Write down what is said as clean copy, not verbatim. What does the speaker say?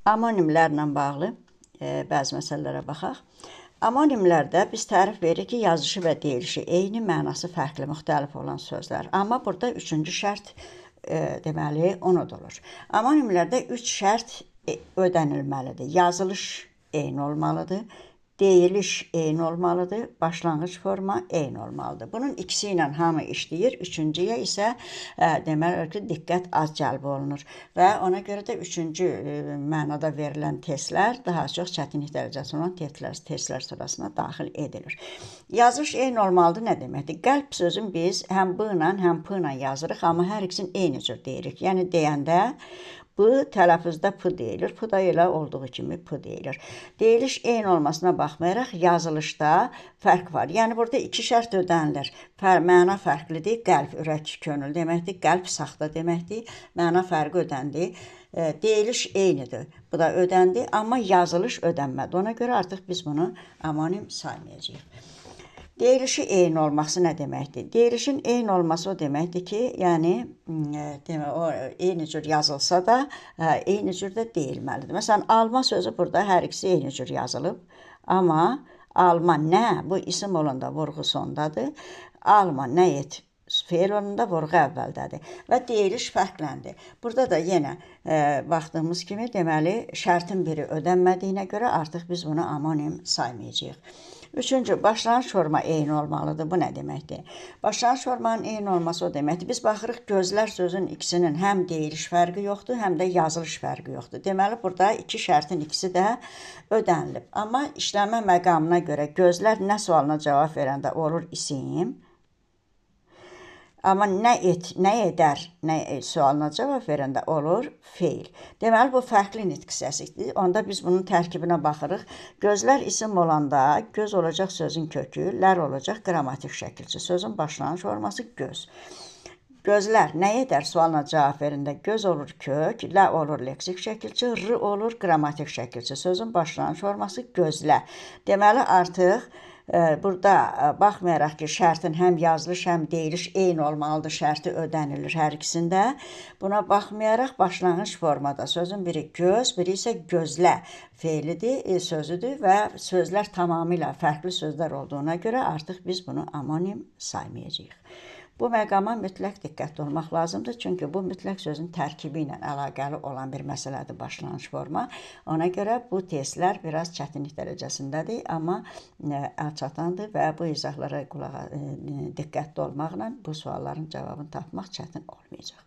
Amonimlərlə bağlı bəzi məsələlərə baxaq. Amonimlərdə biz tərif veririk ki, yazışı və deyilişi eyni, mənası fərqli, müxtəlif olan sözlər. Amma burada üçüncü şərt deməli unudulur. Amonimlərdə üç şərt ödənilməlidir. Yazılış eyni olmalıdır. Deyiliş eyni olmalıdır, başlanğıc forma eyni olmalıdır. Bunun ikisi ilə hamı işləyir, üçüncüyə isə deməli ki, diqqət az cəlb olunur və ona görə də üçüncü mənada verilən testlər daha çox çətinlik dərəcəsi olan testlər sırasına daxil edilir. Yazılış eyni olmalıdır nə deməkdir? Qəlb sözün biz həm B ilə, həm P ilə yazırıq, amma hər ikisini eyni cür deyirik. Yəni deyəndə bu tələfüzdə P deyilir, P da elə olduğu kimi P deyilir. Deyiliş eyni olmasına baxmayaraq yazılışda fərq var. Yəni burada iki şərt ödənilir. Məna fərqlidir, qəlb, ürək, könül deməkdir, qəlb saxta deməkdir, məna fərqi ödəndi. Deyiliş eynidir, bu da ödəndi, amma yazılış ödənmədi. Ona görə artıq biz bunu amonim saymayacağıq. Deyilişi eyni olması nə deməkdir? Deyilişin eyni olması o deməkdir ki, yəni o eyni cür yazılsa da, eyni cür də deyilməlidir. Məsələn, alma sözü burada hər ikisi eyni cür yazılıb, amma alma nə? Bu isim olanda vurğu sondadır. Alma nə et? Feil olanda vurğu əvvəldədir və deyiliş fərqləndi. Burada da yenə baxdığımız kimi deməli şərtin biri ödənmədiyinə görə artıq biz bunu amonim saymayacağıq. Üçüncü, başlanğıc forma eyni olmalıdır. Bu nə deməkdir? Başlanğıc formanın eyni olması o deməkdir. Biz baxırıq gözlər sözün ikisinin həm deyiliş fərqi yoxdur, həm də yazılış fərqi yoxdur. Deməli, burada iki şərtin ikisi də ödənilib. Amma işləmə məqamına görə gözlər nə sualına cavab verəndə olur isim. Amma nə et, nə edər, nə sualına cavab verəndə olur feil. Deməli, bu fərqli nitq hissəsidir. Onda biz bunun tərkibinə baxırıq. Gözlər isim olanda göz olacaq sözün kökü, lər olacaq qrammatik şəkilçi. Sözün başlanğıc forması göz. Gözlər nə edər sualına cavab verəndə göz olur kök, lə olur leksik şəkilçi, r olur qrammatik şəkilçi. Sözün başlanğıc forması gözlə. Deməli, artıq burada baxmayaraq ki, şərtin həm yazılış, həm deyiliş eyni olmalıdır, şərti ödənilir hər ikisində. Buna baxmayaraq başlanğıc formada sözün biri göz, biri isə gözlə feilidir, sözüdür və sözlər tamamilə fərqli sözlər olduğuna görə artıq biz bunu amonim saymayacağıq. Bu məqama mütləq diqqətli olmaq lazımdır, çünki bu mütləq sözün tərkibi ilə əlaqəli olan bir məsələdir başlanğıc forma. Ona görə bu testlər biraz çətinlik dərəcəsindədir, amma əlçatandır və bu izahlara diqqətli olmaqla bu sualların cavabını tapmaq çətin olmayacaq.